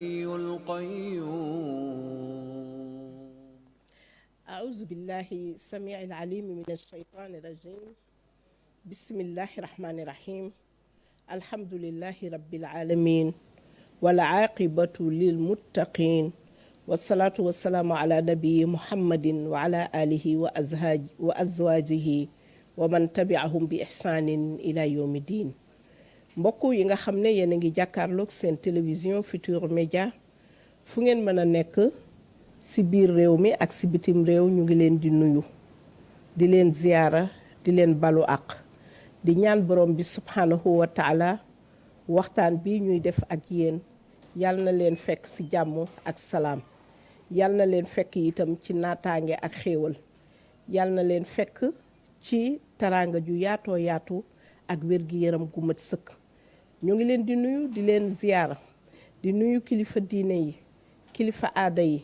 القيوم أعوذ بالله السميع العليم من الشيطان الرجيم بسم الله الرحمن الرحيم الحمد لله رب العالمين والعاقبة للمتقين والصلاة والسلام على نبي محمد وعلى آله وأزواجه ومن تبعهم بإحسان إلى يوم الدين mbokk yi nga xam ne yéen a ngi jàkkaarloog seen télévision Futurs Médias fu ngeen mën a nekk ci biir réew mi ak ci bitim réew ñu ngi leen di nuyu di leen ziyaara di leen balu àq di ñaan borom bi subhanahu wa taala waxtaan bi ñuy def ak yéen yal na leen fekk ci jàmm ak salaam yal na leen fekk itam ci naataange ak xéewal yal na leen fekk ci taraanga ju yaatoo yaatu ak wér-gi-yaram gu mat sëkk ñu ngi leen di nuyu di leen ziyaara di nuyu kilifa diine yi kilifa aada yi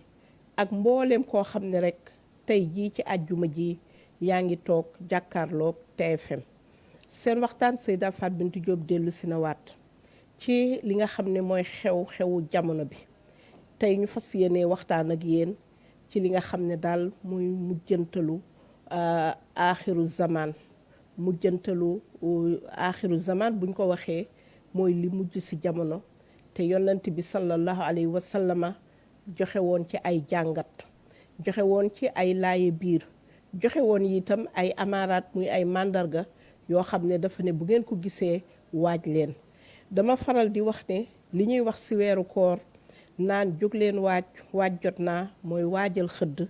ak mbooleem koo xam ne rekk tey jii ci àjjuma ji yaa ngi toog jàkkaarloog TFM seen waxtaan Seyda Fatou Bintou Diop dellu si na waat ci li nga xam ne mooy xewu jamono bi tey ñu fas yéene waxtaan ak yéen ci li nga xam ne daal muy mujjantalu aaxiru zaman buñ ko waxee mooy li mujj ci jamono te yonent bi sallallahu alayhi wa sallama joxe woon ci ay jàngat joxe woon ci ay laaye biir joxe woon itam ay amaaraat muy ay màndarga yoo xam ne dafa ne bu ngeen ko gisee waaj leen dama faral di wax ne li ñuy wax ci weeru koor naan jóg leen waaj jot naa mooy waajal xëdd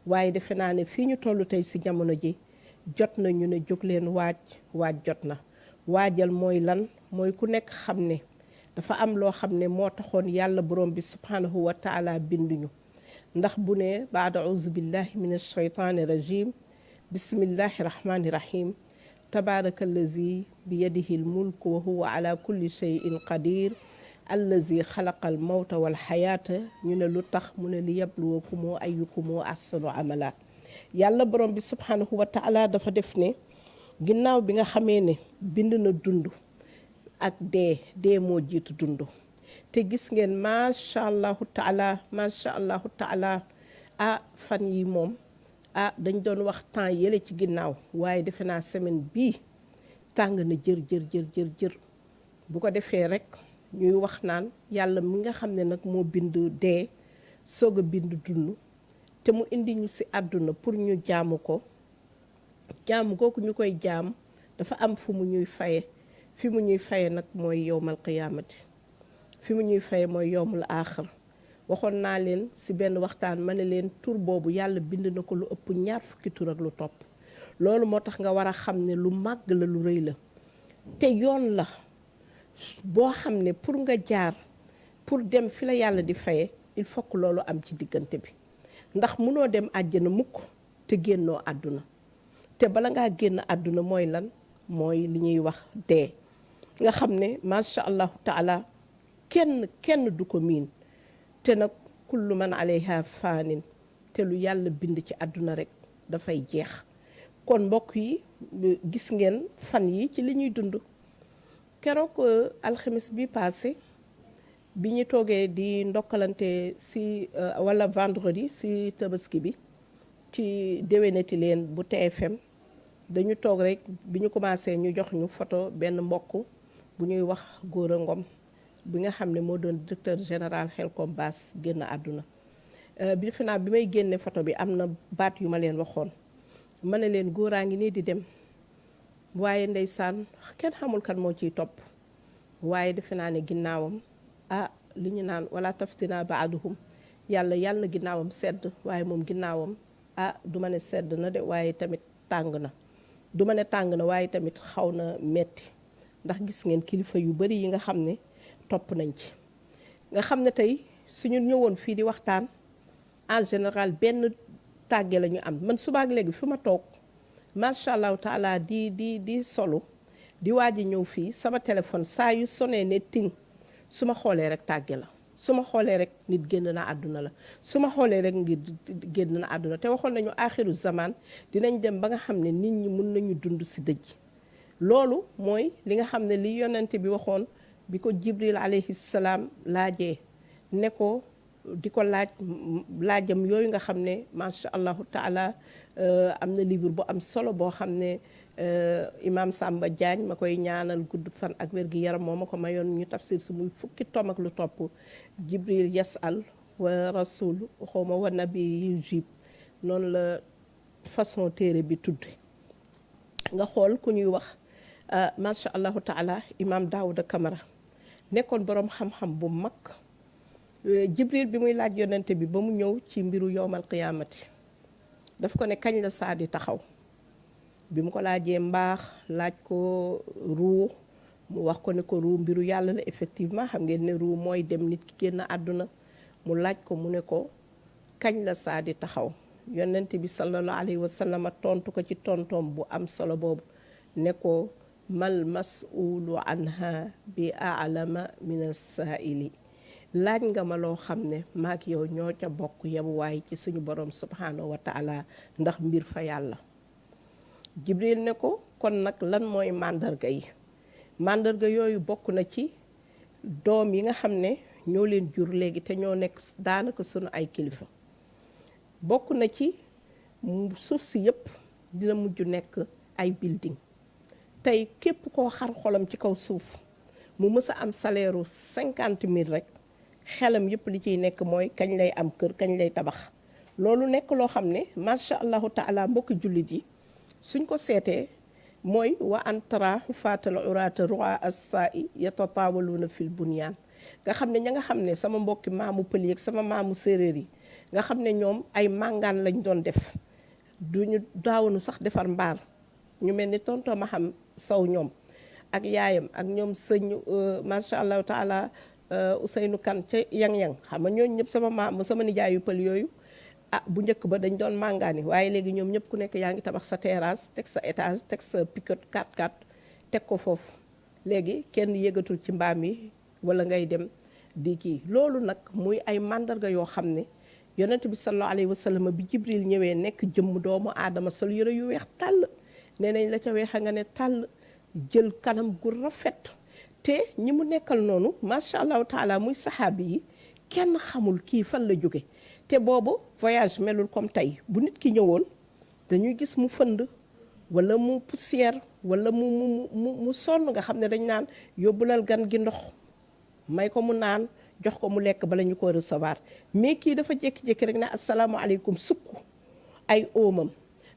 waaye defe naa ne fii ñu toll tey ci jamono ji jot na ñu ne jóg leen waaj jot na waajal mooy lan mooy ku nekk xam ne dafa am loo xam ne moo taxoon yàlla borom bi subhanahu wa taala binduñu ndax bu ne baada auzu billahi min alsheytaani rajim bismillahi rahmani rahim tabaraka allazi bi yadihi almulku wa huwa ala kulli cheyin qadir allazi xalaqa al mawta wal xayaata ñu ne lu tax mu ne li yabluwakumu ayyukumu ahsanu amala yàlla borom bi subhanahu wa taala dafa def ne ginnaaw bi nga xamee ne bind na dund ak dee moo jiitu dund te gis ngeen macha allahu taala fan yi moom dañ doon wax temps yële ci ginnaaw waaye defe naa semaine bii tàng na jër bu ko defee rek ñuy wax naan yàlla mi nga xam ne nag moo bind dee soog a bind dund te mu indi ñu ci àdduna pour ñu jaamu ko jaamu kooku ñu koy jaam dafa am fu mu ñuy faye fi mu ñuy faye nag mooy yowmal qiyaamati fi mu ñuy faye mooy yowmul aaxir waxoon naa leen ci benn waxtaan ma ne leen tur boobu yàlla bind na ko lu ëpp 20 tur ak lu topp loolu moo tax nga war a xam ne lu màgg la lu rëy la te yoon la boo xam ne pour nga jaar pour dem fi la yàlla di faye il faut que loolu am ci diggante bi ndax munoo dem àjjana mukk te génnoo àdduna te bala ngaa génn àdduna mooy lan mooy li ñuy wax dee nga xam ne macha allahu taala kenn du ko miin te nag kullu man alayha faanin te lu yàlla bind ci àdduna rek dafay jeex kon mbokk yi gis ngeen fan yi ci li ñuy dund keroog alxamis bi passé bi ñu toogee di ndokkalante ci walla vendredi ci tabaski bi ci déwénati leen bu TFM dañu toog rek bi ñu commencé ñu jox ñu photo benn mbokk bu ñuy wax Gora Ngom bi nga xam ne moo doon directeur général Helcom Bass génn àdduna bi fi naa bi may génne photo bi am na baat yu ma leen waxoon ma ne leen góoraa ngi nii di dem waaye ndeysaan kenn xamul kan moo ciy topp waaye defe naa ne ginnaawam li ñu naan wala taftina baaduhum yàlla na ginnaawam sedd waaye moom ginnaawam du ma ne sedd na de waaye tamit tàng na du ma ne tàng na waaye tamit xaw na metti ndax gis ngeen kilifa yu bari yi nga xam ne topp nañ ci nga xam ne tey suñu ñëwoon fii di waxtaan en général benn tàgge la ñu am man subaak léegi fi ma toog macha allahu taala di solu di waaj a ñëw fii sama téléphone saa yu sonee ne ting su ma xoolee rek tàgge la su ma xoolee rek nit génn na àdduna la su ma xoolee rek ngir génn na àdduna te waxoon nañu aaxiru zaman dinañ dem ba nga xam ne nit ñi mun nañu dund ci dëj loolu mooy li nga xam ne li yonent bi waxoon bi ko Jibril alayhi salaam laajee ne ko di ko laajam yooyu nga xam ne macha allahu taala am na livre bu am solo boo xam ne Imam Samba Diagne ma koy ñaanal gudd fan ak wér gi yaram moo ma ko mayoon ñu tafsir su muy fukki tom ak lu topp Jibril yasal wa rasul xawma wa nabi yujib noonu la façon téere bi tudd nga xool ku ñuy wax macha allahu taala Imam Daouda Camara nekkoon boroom xam-xam bu mag. Jibril bi muy laaj yonente bi ba mu ñëw ci mbiru yowmal qiyaamati daf ko ne kañ la saa di taxaw bi mu ko laajee mbaax laaj ko ruu mu wax ko ne ko ruu mbiru yàlla la effectivement xam ngeen ne ruu mooy dem nit ki génn àdduna mu laaj ko mu ne ko kañ la saa di taxaw yonente bi sallallahu alayhi wa sallam tontu ko ci tontoom bu am solo boobu ne ko mal mas'ulu anha bi a'lama min as-sa'ili laaj nga ma loo xam ne maak yow ñoo ca bokk yemuwaay ci suñu borom subhanahu wa taala ndax mbir fa yàlla Jibril ne ko kon nag lan mooy màndarga yi màndarga yooyu bokk na ci doom yi nga xam ne ñoo leen jur léegi te ñoo nekk daanaka sunu ay kilifa bokk na ci suuf si yëpp dina mujj nekk ay building tey képp koo xar xolam ci kaw suuf mu mës a am salaire u 50 000 rek xelam yëpp li ciy nekk mooy kañ lay am kër kañ lay tabax loolu nekk loo xam ne macha allahu taala mbokki jullit yi suñ ko seetee mooy wa antara xufaatal uraata ru'a as-sa'i yatatawaluna fil bunyan nga xam ne ña nga xam ne sama mbokki maamu pël yi ak sama maamu séeréer yi nga xam ne ñoom ay màngaan lañ doon def duñu daawanu sax defar mbaar ñu mel ni tonton ma xam saw ñoom ak yaayam ak ñoom sëñ macha allahu taala Ousseynou Kan ca yang-yang xam nga ñooñu ñëpp sama nijaayu pël yooyu bu njëkk ba dañ doon màngaani waaye léegi ñoom ñëpp ku nekk yaa ngi tabax sa terrasse teg sa étage teg sa pick-up 4x4 teg ko foofu léegi kenn yëgatul ci mbaam yi wala ngay dem di kii loolu nag muy ay màndarga yoo xam ne yonent bi sallallahu alayhi wa sallam bi Jibril ñëwee nekk jëmm doomu aadama sol yëre yu weex tàll nee nañ la ca weexa nga ne tàll jël kanam gu rafet te ñi mu nekkal noonu macha allahu taala muy saxaabi yi kenn xamul kii fan la jóge te boobu voyage melul comme tey bu nit ki ñëwoon dañuy gis mu fënd wala mu poussière wala mu sonn nga xam ne dañ naan yóbbulal gan gi ndox may ko mu naan jox ko mu lekk bala ñu ko recevoir mais kii dafa jékki-jékki rek ne asalaamaaleykum sukk ay oomam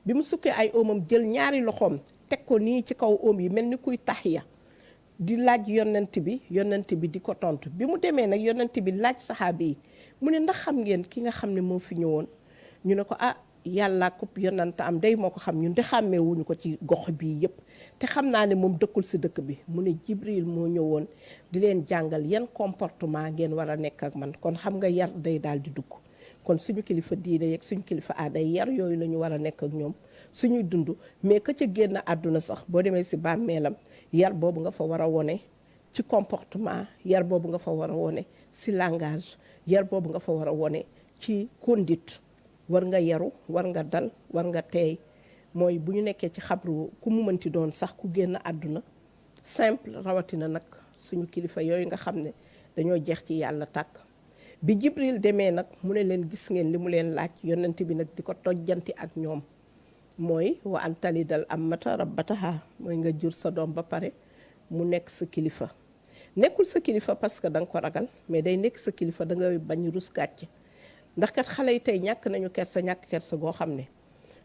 bi mu sukkee ay oomam jël ñaari loxoom teg ko nii ci kaw oom yi mel ni kuy taxiya di laaj yonent bi di ko tontu bi mu demee nag yonent bi laaj saxaabi yi mu ne ndax xam ngeen ki nga xam ne moo fi ñëwoon ñu ne ko yàlla ko yonent am day moo ko xam ñun de xàmmee wuñu ko ci gox bii yëpp te xam naa ne moom dëkkul si dëkk bi mu ne Jibril moo ñëwoon di leen jàngal yan comportement ngeen war a nekk ak man kon xam nga yar day daal di dugg kon suñu kilifa diine yeeg suñu kilifa aada yar yooyu la ñu war a nekk ak ñoom suñuy dund mais ka ca génn àdduna sax boo demee si bàmmeelam yar boobu nga fa war a wone ci comportement yar boobu nga fa war a wone si langage yar boobu nga fa war a wone ci conduite war nga yaru war nga dal war nga teey mooy bu ñu nekkee ci xabru ku mu mënti doon sax ku génn àdduna simple rawatina nag suñu kilifa yooyu nga xam ne dañoo jeex ci yàlla tàkk bi Jibril demee nag mu ne leen gis ngeen li mu leen laaj yonent bi nag di ko tojjanti ak ñoom mooy wa an talidal ammata rabbataha mooy nga jur sa doom ba pare mu nekk sa kilifa nekkul sa kilifa parce que da nga ko ragal mais day nekk sa kilifa da nga bañ rus gàcce ndax kat xale yi tey ñàkk nañu kersa ñàkk kersa goo xam ne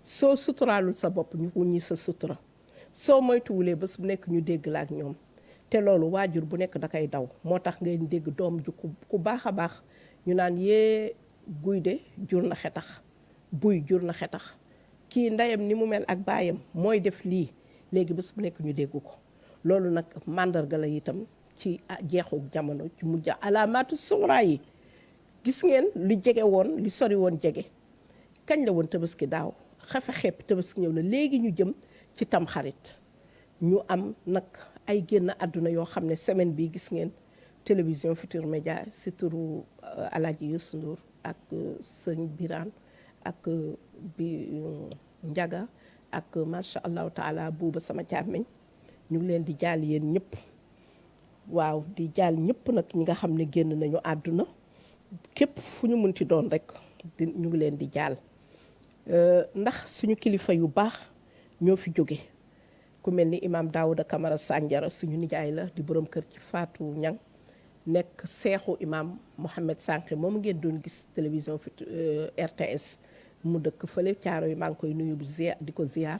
soo suturaalul sa bopp ñu wuññi sa sutura soo moytuwulee bés bu nekk ñu dégg la ak ñoom te loolu waajur bu nekk da koy daw moo tax ngay dégg doom ju ku baax a baax ñu naan yee guy de jur na xetax buy jur na xetax kii ndeyam ni mu mel ak baayam mooy def lii léegi bés bu nekk ñu dégg ko loolu nag màndarga la itam ci jeexu jamono ci mujj alaamaatu suxraa yi gis ngeen li jege woon li sori woon jege kañ la woon tabaski daaw xafe xepp tabaski ñëw na léegi ñu jëm ci tamxarit ñu am nag ay génn àdduna yoo xam ne semaine bi gis ngeen télévision Futurs Médias si turu Alaaji Youssou Ndour ak sëñ Birane ak bi Njaga ak macha allahu taala buuba sama càmmeñ ñu ngi leen di jaal yéen ñëpp waaw di jaal ñëpp nag ñi nga xam ne génn nañu àdduna képp fu ñu munti doon rek ñu ngi leen di jaal ndax suñu kilifa yu baax ñoo fi jóge ku mel ni imam Daouda Camara Sandiara suñu nijaay la di borom kër ci Fatou Niang nekk seexu imam Mohamed Sànqe moom ngeen doon gis télévision fi RTS mu dëkk fële caaro yi maa ngi koy nuyu di ko ziar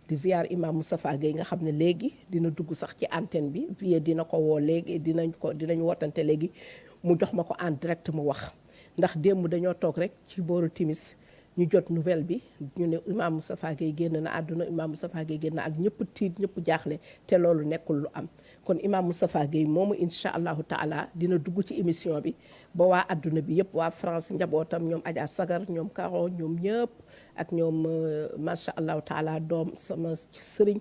di ziar imam Moustapha Gueye nga xam ne léegi dina dugg sax ci antenne bi vie dina ko woo léegi dinañ wootante léegi mu jox ma ko en direct mu wax ndax démb dañoo toog rek ci booru timis ñu jot nouvelle bi ñu ne imam Moustapha Gueye génn na àdduna imam Moustapha Gueye génn na àdduna ñëpp tiit ñëpp jaaxle te loolu nekkul lu am kon imam Moustapha Gueye moomu incha allahu taala dina dugg ci émission bi ba waa àdduna bi yëpp waa France njabootam ñoom Adja Sagar ñoom Karo ñoom ñëpp ak ñoom macha allahu taala doom sama sëriñ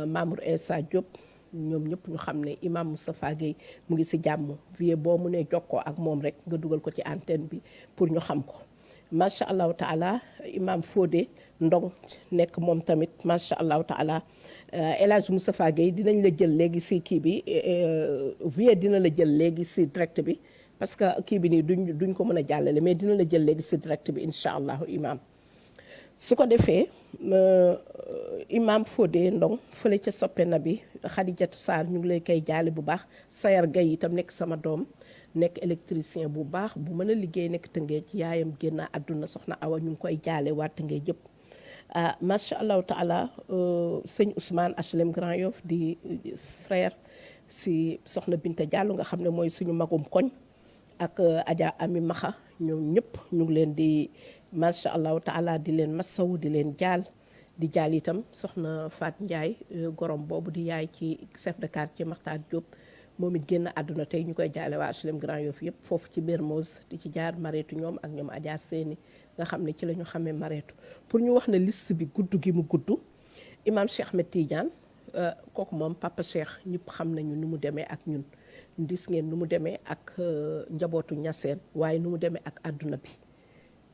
Mamour Insa Diop ñoom ñëpp ñu xam ne imam Moustapha Gueye mu ngi si jàmm vie boo mu ne jokkoo ak moom rek nga dugal ko ci antenne bi pour ñu xam ko macha allahu taala imam Fodé Ndong nekk moom tamit macha allahu taala El Hadj Moustapha Gueye dinañ la jël léegi si kii bi vie dina la jël léegi si direct bi parce que kii bi nii duñ ko mën a jàllale mais dina la jël léegi si direct bi incha allahu imam su ko defee imam Fodé Ndong fële ca soppe na bi Khadijatou Sarr ñu ngi lay koy jaale bu baax Sayar Gaye itam nekk sama doom nekk électricien bu baax bu mën a liggéey nekk Tëngéej ci yaayam génn àdduna soxna Awa ñu ngi koy jaale waa Tëngéej jëpp macha allahu taala sëñ Ousmane HLM Grand Yoff di frère si soxna Binta Diallo nga xam ne mooy suñu magum koñ ak Adja Ami Maxa ñoom ñëpp ñu ngi leen di macha allahu taala di leen massaw di leen jaal di jaal itam soxna Faat Ndiaye gorom boobu di yaay ci chef de quartier Makhtar Diop moom it génn àdduna tey ñu koy jaale waa HLM Grand Yoff yëpp foofu ci Mermoz di ci jaar mareetu ñoom ak ñoom Adja Séni nga xam ne ci la ñu xamee mareetu pour ñu wax ne liste bi gudd gi mu gudd imam Cheikh Ahmed Tidiane kooku moom papa Cheikh ñëpp xam nañu nu mu demee ak ñun gis ngeen nu mu demee ak njabootu ñaseen waaye nu mu demee ak àdduna bi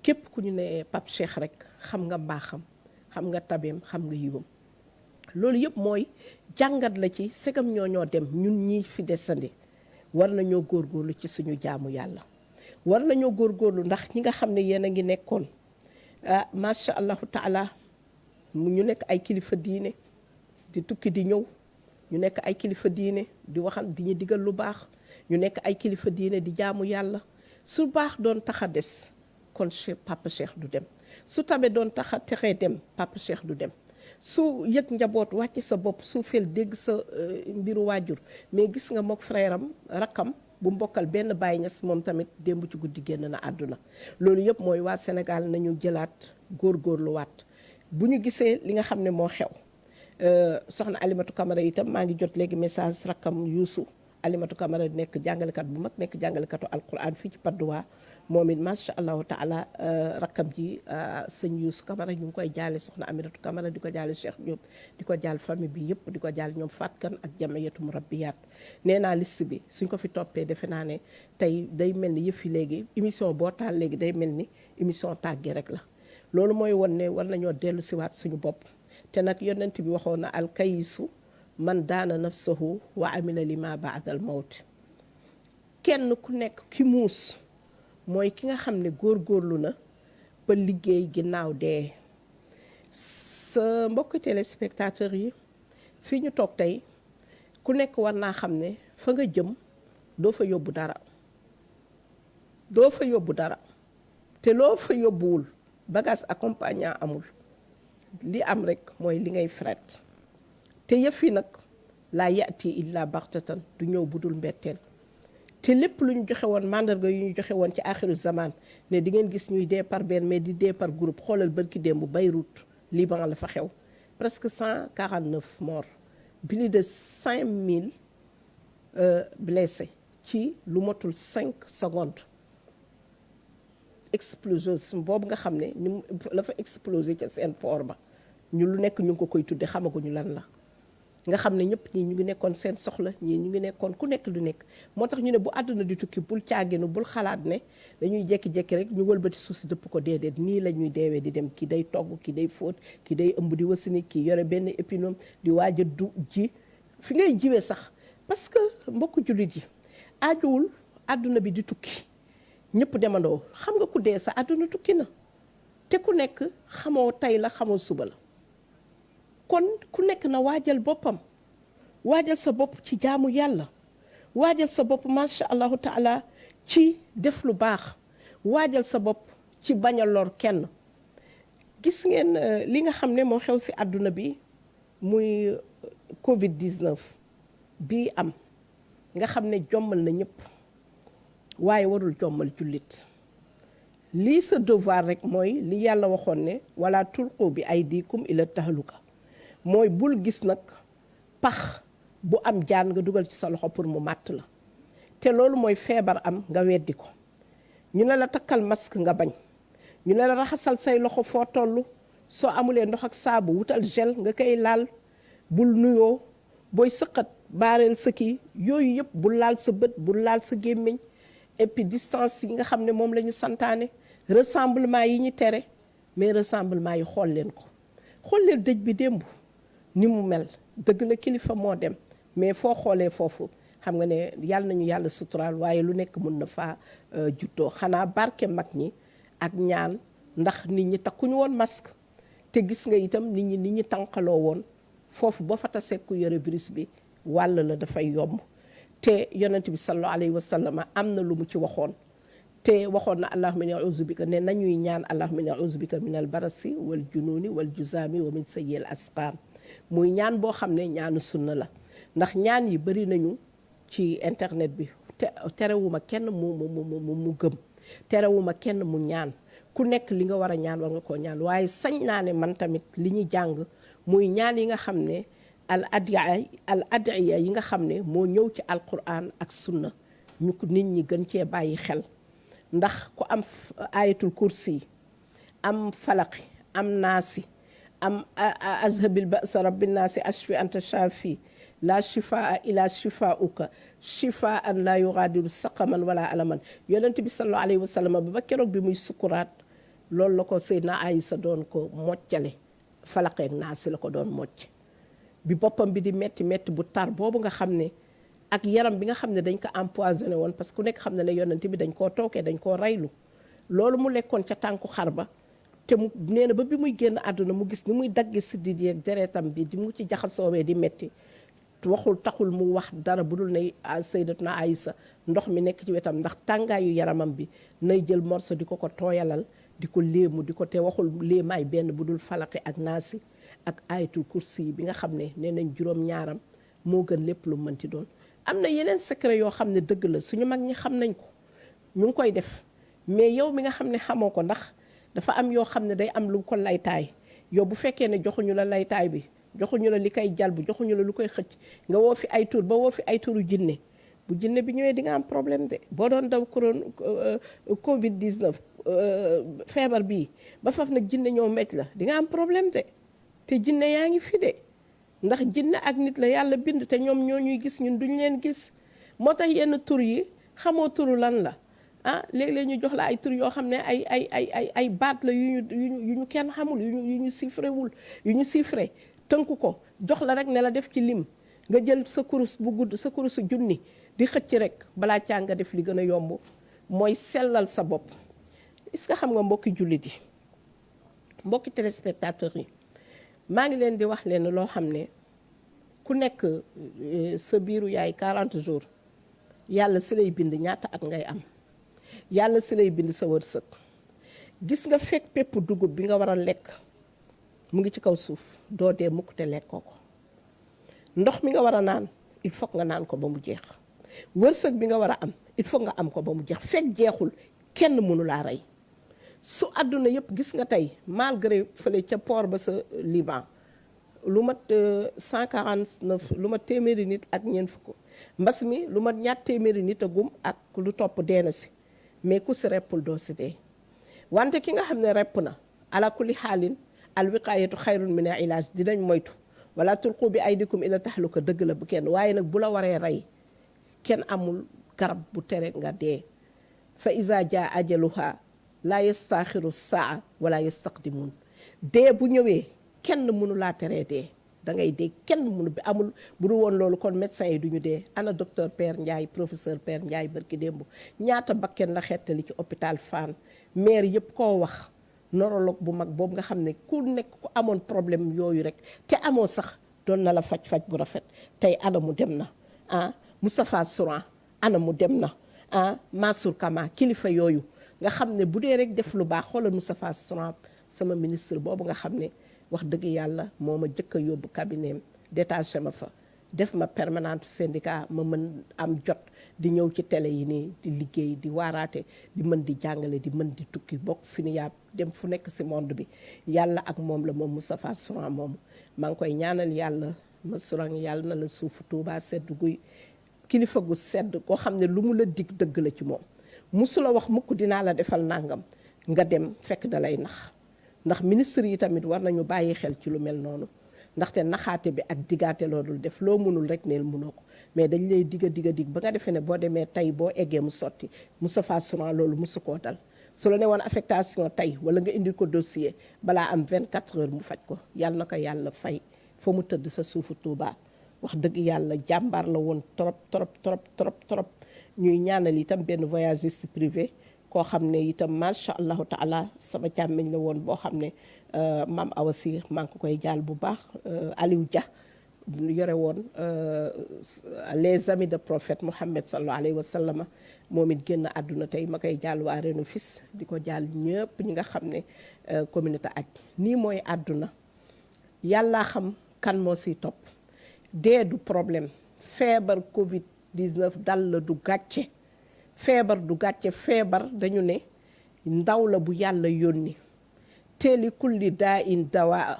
képp ku ñu ne papa Cheikh rek xam nga mbaaxam xam nga tabeem xam nga yiwam loolu yëpp mooy jàngat la ci segam ñoo dem ñun ñi fi desandi war nañoo góorgóorlu ci suñu jaamu yàlla war nañoo góorgóorlu ndax ñi nga xam ne yéen a ngi nekkoon macha allahu taala ñu nekk ay kilifa diine di tukki di ñëw ñu nekk ay kilifa diine di waxal di ñu digal lu baax ñu nekk ay kilifa diine di jaamu yàlla su baax doon tax a des kon papa Cheikh du dem su tabe doon tax a texee dem papa Cheikh du dem su yëg njaboot wàcce sa bopp suufeel dégg sa mbiru waajur mais gis nga mook frère am rakkam bu mbokkal benn Baay Ñas moom tamit démb ci guddi génn na àdduna loolu yëpp mooy waa Sénégal nañu jëlaat góorgóorluwaat bu ñu gisee li nga xam ne moo xew soxna Alimatu Camara itam maa ngi jot léegi message rakkam Youssou Alimatu Camara nekk jàngalekat bu mag nekk jàngalekatu alquran fii ci Padoua moom it macha allahu taala rakkam ji sëñ Youssou Camara ñu ngi koy jaale soxna Aminatu Camara di ko jaale Cheikh Diop di ko jaal famille bi yëpp di ko jaal ñoom Fatkan ak jamiyatu murabbiyaat nee naa liste bi suñ ko fi toppee defe naa ne tey day mel ni yëf yi léegi émission boo taal léegi day mel ni émission tàgge rek la loolu mooy won ne war nañoo dellu siwaat suñu bopp te nag yonent bi waxoon na alkayisu man daana nafsahu wa amila lima baadal mawt kenn ku nekk ki muus mooy ki nga xam ne góorgóorlu na ba liggéey ginnaaw dee sa mbokk téléspectateurs yi fii ñu toog tey ku nekk war naa xam ne fa nga jëm doo fa yóbbu dara te loo fa yóbbuwul bagage accompagnant amul li am rek mooy li ngay fret te yëf yi nag laa yati illa baxtatan du ñëw bu dul mbetteel te lépp lu ñu joxe woon mandarga yu ñu joxe woon ci axiru zaman ne di ngeen gis ñuy dee par benn mais di dee par groupe xoolal bërki démb Beyrouth Liban la fa xew presque 149 morts plus de 5000 blessés ci lu motul 5 secondes explosion boobu nga xam ne ni la fa explosé ca seen port ba ñu lu nekk ñu ngi ko koy tudde xamaguñu lan la nga xam ne ñëpp ñii ñu ngi nekkoon seen soxla ñii ñu ngi nekkoon ku nekk lu nekk moo tax ñu ne bu àdduna di tukki bul caaginu bul xalaat ne dañuy jekki-jekki rek ñu wëlbati suuf si dëpp ko déedéet nii la ñuy deewee di dem ki day togg ki day fóot ki day ëmb di wasini ki yore benn épinome di waaj a du ji fi ngay jiwee sax parce que mbokku jullit yi aajuwul àdduna bi di tukki ñëpp demandoo xam nga ku dee sa àdduna tukki na te ku nekk xamoo tey la xamoo suba la kon ku nekk na waajal boppam waajal sa bopp ci jaamu yàlla waajal sa bopp macha allahu taala ci def lu baax waajal sa bopp ci bañ a lor kenn gis ngeen li nga xam ne moo xew si àdduna bi muy Covid 19 bii am nga xam ne jommal na ñëpp waaye warul jommal jullit lii sa devoir rek mooy li yàlla waxoon ne wala tulqu bi aydikum ila tahluka mooy bul gis nag pax bu am jaan nga dugal ci sa loxo pour mu màtt la te loolu mooy feebar am nga weddi ko ñu ne la takkal masque nga bañ ñu ne la raxasal say loxo foo toll soo amulee ndox ak saabu wutal gel nga koy laal bul nuyoo booy sëqat baareel sa kii yooyu yëpp bul laal sa bët bul laal sa gémmiñ et puis distance yi nga xam ne moom la ñu santaane rassemblement yi ñu tere mais rassemblement yi xool leen ko xool leen dëj bi démb ni mu mel dëgg la kilifa moo dem mais foo xoolee foofu xam nga ne yàlla nañu yàlla suturaal waaye lu nekk mun na faa juddoo xanaa barke mag ñi ak ñaan ndax nit ñi takkuñu woon masque te gis nga itam nit ñi tànqaloo woon foofu boo fa tasee ku yore virus bi wàll la dafay yomb te yonent bi sallallahu alayhi wa sallam am na lu mu ci waxoon te waxoon na allahumma inni a'udhu bika ne nañuy ñaan allahumma inni a'udhu bika min al barasi wal jununi wal juzami wa min sayyi'il asqam muy ñaan boo xam ne ñaanu sunna la ndax ñaan yi bari nañu ci internet bi terewuma kenn mu gëm terewuma kenn mu ñaan ku nekk li nga war a ñaan war nga koo ñaan waaye sañ naa ne man tamit li ñu jàng muy ñaan yi nga xam ne al adiya yi nga xam ne moo ñëw ci alquran ak sunna ñu ko nit ñi gën cee bàyyi xel ndax ku am ayatul kursi am falaqi am naasi am azhabil ba'sa rabbin naasi ashfi anta shafi la shifaa ila shifaauka shifaan la yughadiru saqaman wala alaman yonent bi sallallahu alayhi wa sallam ba keroog bi muy sukuraat loolu la ko Seydina Aysa doon ko moccale falaqeeg naasi la ko doon mocc bi boppam bi di metti bu tar boobu nga xam ne ak yaram bi nga xam ne dañ ko empoisonné woon parce que ku nekk xam ne ne yonent bi dañ koo tookee dañ koo raylu loolu mu lekkoon ca tànku xar ba te mu nee na ba bi muy génn àdduna mu gis ni muy dagge siddit yeeg deretam bi di mu ci jaxasoowee di metti taxul mu wax dara bu dul ne Sayyidatuna Aysa ndox mi nekk ci wetam ndax tàngaayu yaramam bi nay jël morso di ko tooyalal di ko léemu di ko te waxul léemaay benn bu dul falaqi ak naasi ak ayatul kursi bi nga xam ne nee nañ juróom-ñaaram moo gën lépp lu mënti doon am na yeneen secret yoo xam ne dëgg la suñu mag ñi xam nañ ko ñu ngi koy def mais yow mi nga xam ne xamoo ko ndax dafa am yoo xam ne day am lu ko laytaay yow bu fekkee ne joxuñu la laytaay bi joxuñu la li koy jalbu joxuñu la lu koy xëcc nga woo fi ay tur ba woo fi ay turu jinne bu jinne bi ñëwee di nga am problème de boo doon daw Covid 19 feebar bii ba faf nag jinne ñëw mecc la di nga am problème de te jinne yaa ngi fi de ndax jinne ak nit la yàlla bind te ñoom ñoo ñuy gis ñun duñ leen gis moo tax yenn tur yi xamoo turu lan la léeg-léeg ñu jox la ay tur yoo xam ne ay baat la yu ñu kenn xamul yu ñu chiffré wul yu ñu chiffré tënk ko jox la rek ne la def ci lim nga jël sa kurus bu gudd sa kurusu junni di xëcc rek balaa caa nga def li gën a yomb mooy sellal sa bopp. est-ce que xam nga mbokki jullit yi mbokki téléspectateurs yi maa ngi leen di wax leen loo xam ne ku nekk sa biiru yaay 40 jours yàlla si lay bind ñaata at ngay am yàlla si lay bind sa wërsëg gis nga fekk pépp dugub bi nga war a lekk mu ngi ci kaw suuf doo dee mukk te lekkoo ko ndox mi nga war a naan il faut nga naan ko ba mu jeex wërsëg bi nga war a am il faut nga am ko ba mu jeex fekk jeexul kenn mënu laa rey su àdduna yëpp gis nga tey malgré fële ca port ba sa Liban lu mat 149 lu mat téeméeri nit ak ñeent fukk mbas mi lu mat ñaat téeméeri nit a gum ak lu topp deena si mais ku si reppul doo si dee wante ki nga xam ne repp na ala kulli xaalin al wiqaayatu xayrun min al ilaaj dinañ moytu wala tulqu bi aydikum ila tahluka dëgg la bu kenn waaye nag bu la waree rey kenn amul garab bu tere nga dee fa iza jaa ajaluha la yastaaxiru saa wala yastaqdimun dee bu ñëwee kenn mënu laa teree dee da ngay dee kenn mënu bi amul bu du woon loolu kon médecin yi duñu dee. ana docteur Père Ndiaye professeur Père Ndiaye barki démb ñaata bakken la xettali ci hôpital Fann maire yëpp koo wax neurologue bu mag boobu nga xam ne ku nekk ku amoon problème yooyu rek te amoo sax doon na la faj bu rafet. tey ana mu dem na ah Moustapha Souran ana mu dem na ah Mansour Kama kilifa yooyu nga xam ne bu dee rek def lu baax xoolal Moustapha Souran sama ministre boobu nga xam ne wax dëgg yàlla moo ma jëkk a yóbbu cabinet détaché ma fa def ma permanente syndicat ma mën am jot di ñëw ci télé yi nii di liggéey di waaraate di mën di jàngale di mën di tukki bokk fi ni yaa dem fu nekk si monde bi yàlla ak moom la moom Moustapha Souran moomu maa ngi koy ñaanal yàlla ma Souran yàlla na la suufu Tuubaa sedd guy kilifa gu sedd koo xam ne lu mu la dig dëgg la ci moom musula wax mukk dinaa la defal nangam nga dem fekk da lay ndax ministre yi tamit war nañu bàyyi xel ci lu mel noonu ndaxte naxaate bi ak digaate loolu def loo mënul rek neel mënoo ko mais dañ lay dig ba nga defee ne boo demee tey boo eggee mu sotti Moustapha Souran loolu musu koo dal su la ne woon affectation tey wala nga indi ko dossier balaa am 24 heures mu faj ko yàlla na ko yàlla fay fa mu tëdd sa suufu Tuubaa wax dëgg yàlla jàmbaar la woon trop ñuy ñaanal itam benn voyagiste privé koo xam ne itam macha allahu taala sama càmmiñ la woon boo xam ne maam Awa Si maa ngi ko koy jaal bu baax Aliou Dia yore woon les amis de prophète Mohammed sallallahu alayhi wa sallam moom it génn àdduna tey ma koy jaal waa Renofis di ko jaal ñëpp ñi nga xam ne communauté aj nii mooy àdduna yàllaa xam kan moo siy topp dee du problème feebar Covid 19 dal la du gàcce feebar du gàcce feebar dañu ne ndaw la bu yàlla yónni teeli kulli daa in dawaa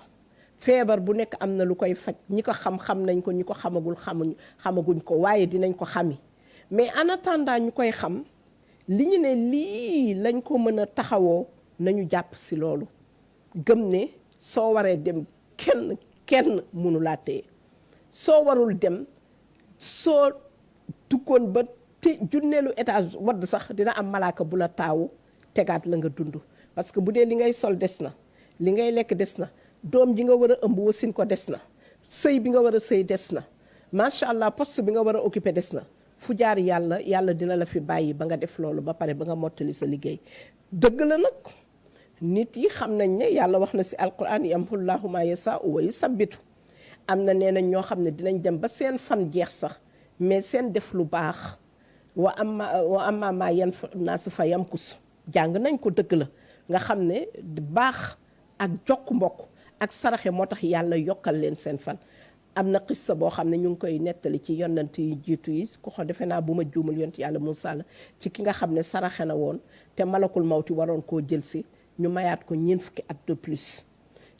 feebar bu nekk am na lu koy faj ñi ko xam nañ ko ñi ko xamaguñ ko waaye dinañ ko xami mais en attendant ñu koy xam li ñu ne lii lañ ko mën a taxawoo nañu jàpp si loolu gëm ne soo waree dem kenn mënu laa téye soo warul dem soo duggoon ba te junneelu étage wadd sax dina am malaaka bu la taawu tegaat la nga dund parce que bu dee li ngay sol des na li ngay lekk des na doom ji nga war a ëmb wasin ko des na sëy bi nga war a sëy des na macha allah poste bi nga war a occupé des na fu jaar yàlla dina la fi bàyyi ba nga def loolu ba pare ba nga mottali sa liggéey dëgg la nag nit yi xam nañ ne yàlla wax na si alquran yamhullaahu maa yasaa'u wa yusabbitu am na nee nañ ñoo xam ne dinañ dem ba seen fan jeex sax mais seen def lu baax wa amma maa yanfa naasu fa yamkus jàng nañ ko dëgg la nga xam ne baax ak jokk mbokk ak saraxe moo tax yàlla yokkal leen seen fan. am na xissa boo xam ne ñu ngi koy nettali ci yonent yi jiitu yi ku ko defe naa bu ma juumul yonent yàlla Muusaa la ci ki nga xam ne saraxe na woon te malakul mawti waroon koo jël si ñu mayaat ko ñeent fukki at de plus.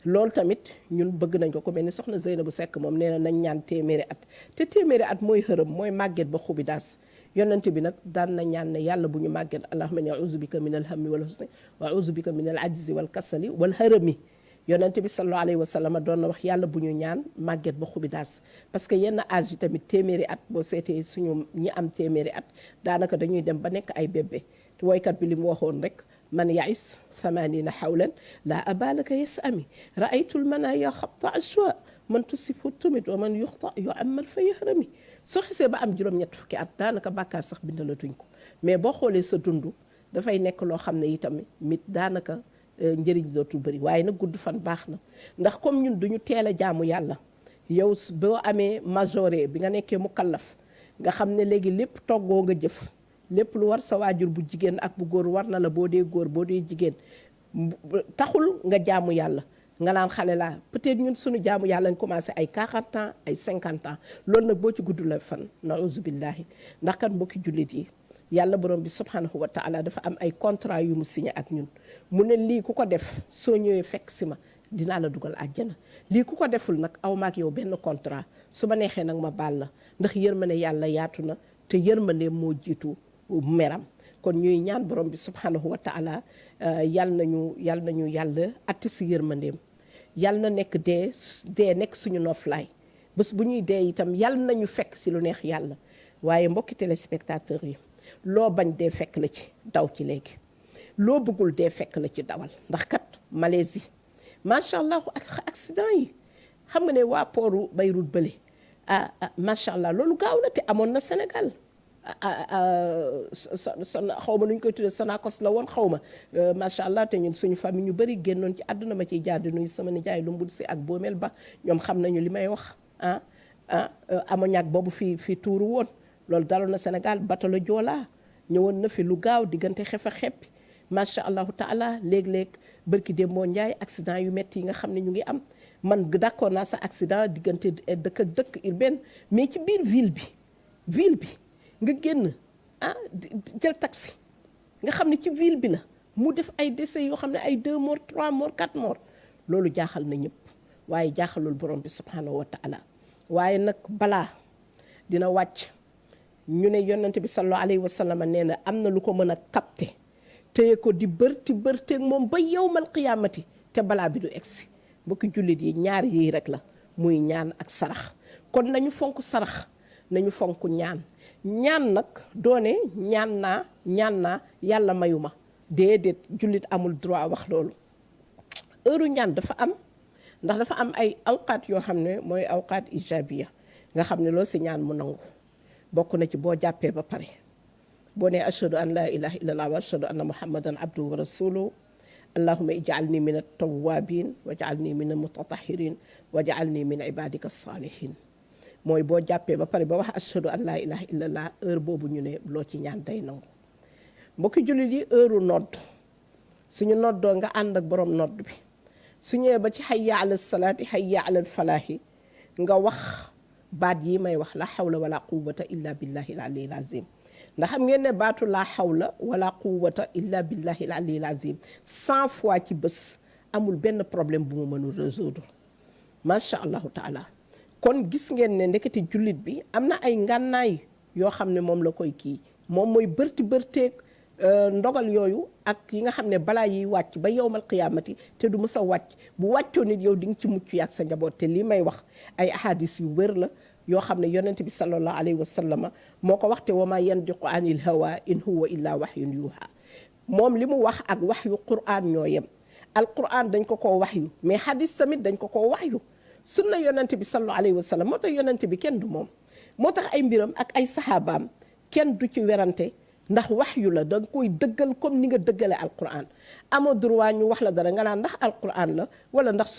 loolu tamit ñun bëgg nañ ko mel ni soxna Zeynabu Sekk moom nee na nañ ñaan téeméeri at te téeméeri at mooy xërëm mooy màgget ba xubidaas yonent bi nag daan na ñaan ne yàlla bu ñu màgget allahumma inni a'uuzu bika min alhammi wal husni wa a'uuzu bika min al ajzi wal kasali wal harami yonent bi sallallahu alayhi wa sallam doon na wax yàlla bu ñu ñaan màgget ba xubidaas parce que yenn âge yi tamit téeméeri at boo seetee suñu ñi am téeméeri at daanaka dañuy dem ba nekk ay bébé te woykat bi li mu waxoon rek man yaïs 80 xawlan laa abalaka yasami raaytul manaya xabta ashwa man tusifu tumit wa man yuxta yu amal fa yahrami soo xisee ba am juróom-ñett fukki at daanaka bàkkaar sax bindalatuñ ko mais boo xoolee sa dund dafay nekk loo xam ne itam mit daanaka njëriñ dootul bëri waaye nag gudd fan baax na ndax comme ñun duñu teel a jaamu yàlla yow boo amee majoré bi nga nekkee mu kallaf nga xam ne léegi lépp toggoo nga jëf lépp lu war sa waajur bu jigéen ak bu góor war na la boo dee góor boo dee jigéen taxul nga jaamu yàlla nga naan xale laa peut-être ñun suñu jaamu yàlla nga commencé ay 40 ans ay 50 ans loolu nag boo ci gudd la fan nauzu billahi ndax kan mbokki jullit yi yàlla borom bi subhanahu wa taala dafa am ay contrat yu mu signé ak ñun mu ne lii ku ko def soo ñëwee fekk si ma dinaa la dugal àjjana lii ku ko deful nag aw maak yow benn contrat su ma neexee nag ma baal la ndax yërmande yàlla yaatu na te yërmande moo jiitu meram kon ñuy ñaan borom bi subhanahu wa taala yàlla nañu yàlla atti si yërmandeem yàlla na nekk dee nekk suñu noflaay bés bu ñuy dee itam yàlla nañu fekk si lu neex yàlla waaye mbokki téléspectateurs yi loo bañ dee fekk la ci daw ci léegi loo bëggul dee fekk la ci dawal ndax kat Malaisie macha allah ak accident yi xam nga ne waa pooru Beyrouth bële macha allah loolu gaaw na te amoon na Sénégal xaw ma nu ñu koy tuddee Sonacos la woon xaw ma macha allah te ñun suñu famille ñu bëri génnoon ci àdduna ma ciy jaar di nuyu sama nijaay lu mbul si ak boomeel ba ñoom xam nañu li may wax ammoniac boobu fii tuuru woon loolu daloon na Sénégal bateau la Joola ñëwoon na fi lu gaaw diggante xef a xeppi macha allahu taala léeg-léeg bërki dem moo njaay accident yu métti yi nga xam ne ñu ngi am man d'accord naa sa accident diggante dëkk ak dëkk urbaine mais ci biir ville bi nga génn jël taxi nga xam ne ci ville bi la mu def ay décès yoo xam ne ay 2 morts 3 morts 4 morts loolu jaaxal na ñëpp waaye jaaxalul borom bi subhanahu wa taala waaye nag balaa dina wàcc ñu ne yonent bi sallallahu alayhi wa sallam nee na am na lu ko mën a capter téye ko di bërteeg moom ba yawmal qiyaamati te balaa bi du egsi mbokki jullit yi ñaar yii rek la muy ñaan ak sarax kon nañu fonk sarax nañu fonk ñaan nag doone ñaan naa yàlla mayu ma déedéet jullit amul droit wax loolu heure ñaan dafa am ndax dafa am ay awqaat yoo xam ne mooy awqaat ijabiya nga xam ne loolu si ñaan mu nangu bokk na ci boo jàppee ba pare boo ne ashhadu an la ilaha illallah wa ashhadu anna muhammadan abduhu wa rasuluhu allahumma ij'alni min at-tawwabin waj'alni min al-mutatahhirin waj'alni min ibadika as-salihin mooy boo jàppee ba pare ba wax ashhadu an la ilaha illallah heure boobu ñu ne loo ci ñaan day nangu mbokki jullit yi heure nodd suñu noddoo nga ànd ak borom nodd bi su ñëwee ba ci hayya ala salaati hayya ala falaahi nga wax baat yi may wax la hawla wala quwwata illa billahi al-aliyyil azim ndax xam ngeen ne baatu la hawla wala quwwata illa billahi al-aliyyil azim 100 fois ci bés amul benn problème bu mu mënul résoudre macha allahu taala kon gis ngeen ne ndekete jullit bi am na ay ngànnaay yoo xam ne moom la koy kii moom mooy bërteeg ndogal yooyu ak yi nga xam ne balaa yiy wàcc ba yowmal qiyaamati te du mës a wàcc bu wàccoo nit yow di nga ci mucc yaak sa njaboot te lii may wax ay ahadis yu wér la yoo xam ne yonent bi sallallahu alayhi wa sallama moo ko waxte wa ma yandiqu anil hawa in huwa illa wahyun yuha moom li mu wax ak waxyu qur'an ñoo yem alquran dañ ko koo waxyu mais hadis tamit dañ ko koo waxyu sunna yonent bi sallallahu alayhi wa sallam moo tax yonent bi kenn du moom moo tax ay mbiram ak ay saxaabaam kenn du ci werante ndax waxyu la da nga koy dëggal comme ni nga dëggale alquran amoo droit ñu wax la dara nga naan ndax alquran la wala ndax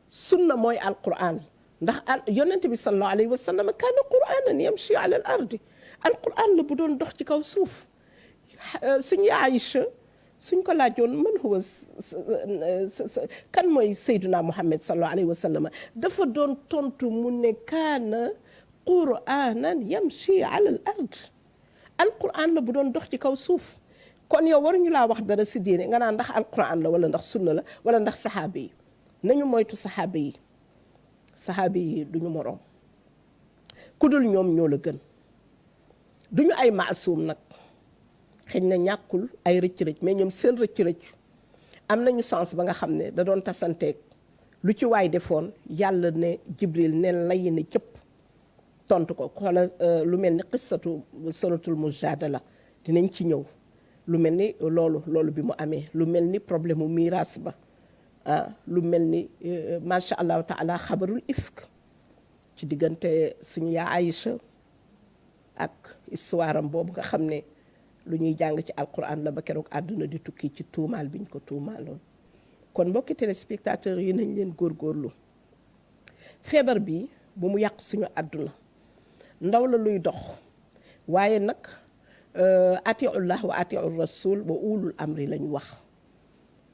sunna mooy alquran ndax yonent bi sallallahu alayhi wa sallam kaana quranan yamshi ala al ardi alquran la bu doon dox ci kaw suuf suñu Aïcha suñ ko laajoon man huwa kan mooy Seydina Muhammad sallallahu alayhi wa sallam dafa doon tontu mu ne kaana quranan yamshi ala al ard alquran la bu doon dox ci kaw suuf kon yow waruñu laa wax dara si diine nga naan ndax alquran la wala ndax sunna la wala ndax saxaaba yi nañu moytu saxaaba yi duñu moroom ku dul ñoom ñoo la gën duñu ay maasum nag xëy na ñàkkul ay rëcc-rëcc mais ñoom seen rëcc-rëcc am nañu sens ba nga xam ne da doon tasanteeg lu ci waay defoon yàlla ne Jibril neen lay ne cëpp tontu ko xoola lu mel ni qissatu suratul mujadala dinañ ci ñëw lu mel ni loolu bi mu amee lu mel ni problème mu miiras ba lu mel ni macha allahu taala xabarul ifk ci diggante suñu yaa Aïcha ak histoire am boobu nga xam ne lu ñuy jàng ci alquran la ba keroog àdduna di tukki ci tuumaal biñ ko tuumaaloon kon mbokki téléspectateurs yi nañ leen góorgóorlu feebar bi bu mu yàq suñu àdduna ndaw la luy dox waaye nag atiullah wa atiur rasul wa ulul amri la ñu wax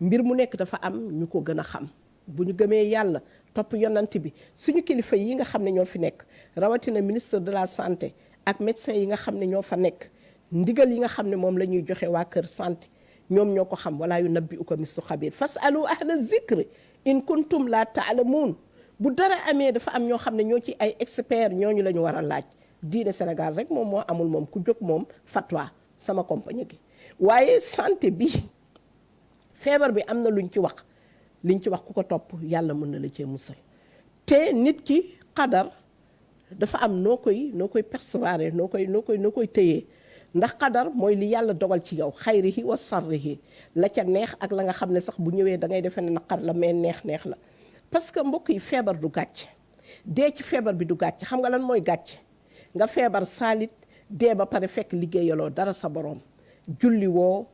mbir mu nekk dafa am ñu ko gën a xam bu ñu gëmee yàlla topp yonant bi suñu kilifa yi nga xam ne ñoo fi nekk rawatina ministre de la santé ak médecin yi nga xam ne ñoo fa nekk ndigal yi nga xam ne moom la ñuy joxe waa kër santé ñoom ñoo ko xam wala yu nabbi uka mislu xabir fasalu ahla zikri in kuntum la taalamuun bu dara amee dafa am ñoo xam ne ñoo ci ay expert ñooñu la ñu war a laaj diine Sénégal rek moom moo amul moom ku jóg moom fatwa sama compagnie gi waaye santé bi feebar bi am na liñ ci wax ku ko topp yàlla mën na la cee musal te nit ki qadar dafa am noo koy percevoir noo koy téyee ndax qadar mooy li yàlla dogal ci yow xayrihi wa sarrihi la ca neex ak la nga xam ne sax bu ñëwee da ngay defee ne naqar la mais neex la parce que mbokk yi feebar du gàcc dee ci feebar bi du gàcc xam nga lan mooy gàcc nga feebar saalit dee ba pare fekk liggéeyaloo dara sa borom julli woo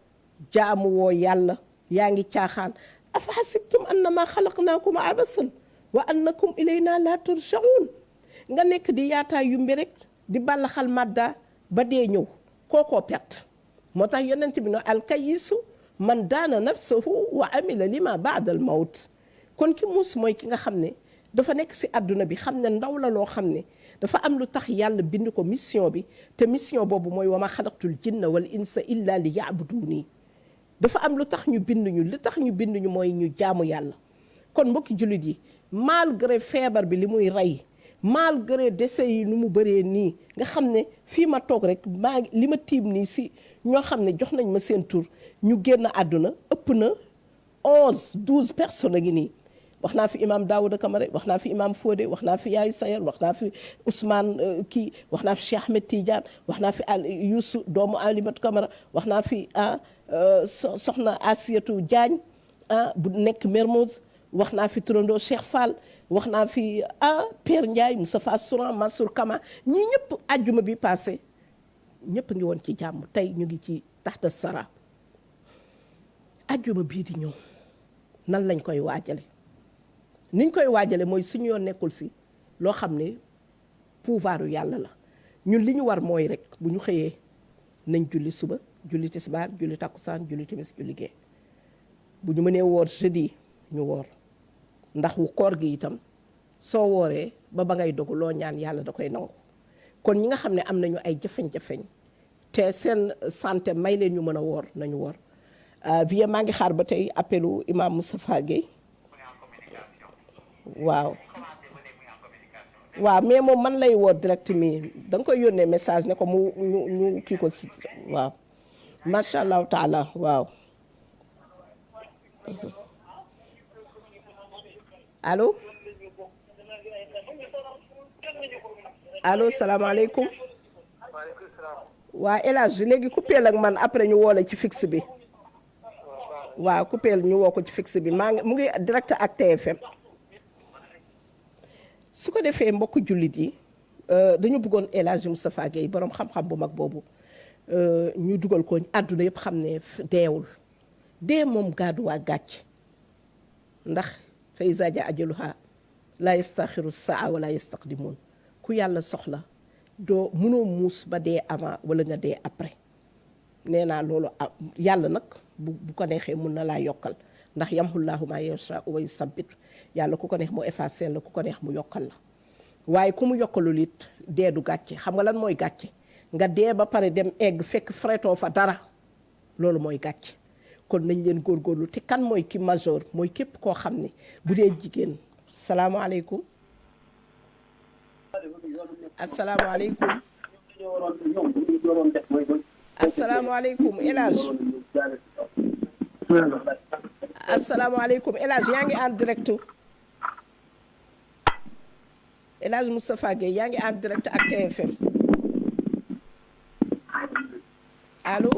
jaamu woo yàlla yaa ngi caaxaan afa hasibtum annama xalaqnaakum abasan wa annakum ilayna la turjaun nga nekk di yaataa yumbi rek di bàllaxal madda ba dee ñëw kookoo perte moo tax yonent bi no alkayisu man daana nafsahu wa amila lima baada al mawt kon ki muus mooy ki nga xam ne dafa nekk si àdduna bi xam ne ndaw la loo xam ne dafa am lu tax yàlla bind ko mission bi te mission boobu mooy wa ma xalaqtul jinna wal insa illa li yaabuduuni dafa am lu tax ñu bind ñu li tax ñu bind ñu mooy ñu jaamu yàlla kon mbokki jullit yi malgré feebar bi li muy rey malgré décès yi nu mu bëree nii nga xam ne fii ma toog rek li ma tiim nii si ñoo xam ne jox nañ ma seen tur ñu génn àdduna ëpp na 12 personnes a ngi nii wax naa fi imam Daouda Camara wax naa fi imam Fodé wax naa fi Yaayu Sayer wax naa fi Ousmane kii wax naa fi Cheikh Ahmed Tidiane wax naa fi Youssou doomu Alimatu Camara wax naa fi soxna Asiatou Diagne bu nekk Mermoz wax naa fi turandoo Cheikh Fall wax naa fi Père Ndiaye Moustapha Souran Mansour Kama ñii ñëpp àjjuma bi passé ñëpp ngi woon ci jàmm tey ñu ngi ci taxta sara àjjuma bii di ñëw nan lañ koy waajale niñ koy waajale mooy suñu yoon nekkul si loo xam ne pouvoiru yàlla la ñun li ñu war mooy rek bu ñu xëyee nañ julli suba julli tisbaar julli takkusaan julli timis julli gee bu ñu mënee woor jeudi ñu woor ndax wu koor gi itam soo wooree ba ngay dogu loo ñaan yàlla da koy nangu kon ñi nga xam ne am nañu ay jafeñ-jafeñ te seen santé may leen ñu mën a woor nañu woor vie maa ngi xaar ba tey appelu imam Moustapha Gueye waaw mais moom man lay woo direct mi da nga koy yónnee message ne ko ñu kii ko si waaw macha allahu taala waaw allo salaamaaleykum waa El Hadj léegi coupeel ak man après ñu woo la ci fixe bi waaw coupeel ñu woo ko ci fixe bi mu ngi direct ak TFM su ko defee mbokku jullit yi dañu bëggoon El Hadj Moustapha Gueye borom xam-xam bu mag boobu ñu dugal ko àdduna yëpp xam ne deewul dee moom gaadu waa gàcc ndax fa izaa jaa ajaluhaa laa yastaxiru saa wala yastaqdimuun ku yàlla soxla doo mënoo muus ba dee avant wala nga dee après nee naa loolu yàlla nag bu ko neexee mun na laa yokkal ndax yamhullaahu maa yashaa wa yusabbit yàlla ku ko neex mu effacé la ku ko neex mu yokkal la waaye ku mu yokkalul it dee du gàcce xam nga lan mooy gàcce nga dee ba pare dem egg fekk fretoo fa dara loolu mooy gàcce kon nañ leen góorgóorlu te kan mooy ki majeur mooy képp koo xam ne bu dee jigéen salaamaaleykum asalaamaaleykum asalaamaaleykum El Hadj asalaamaaleykum El Hadj yaa ngi en direct El Hadj Moustapha Gueye yaa ngi en direct ak TFM allo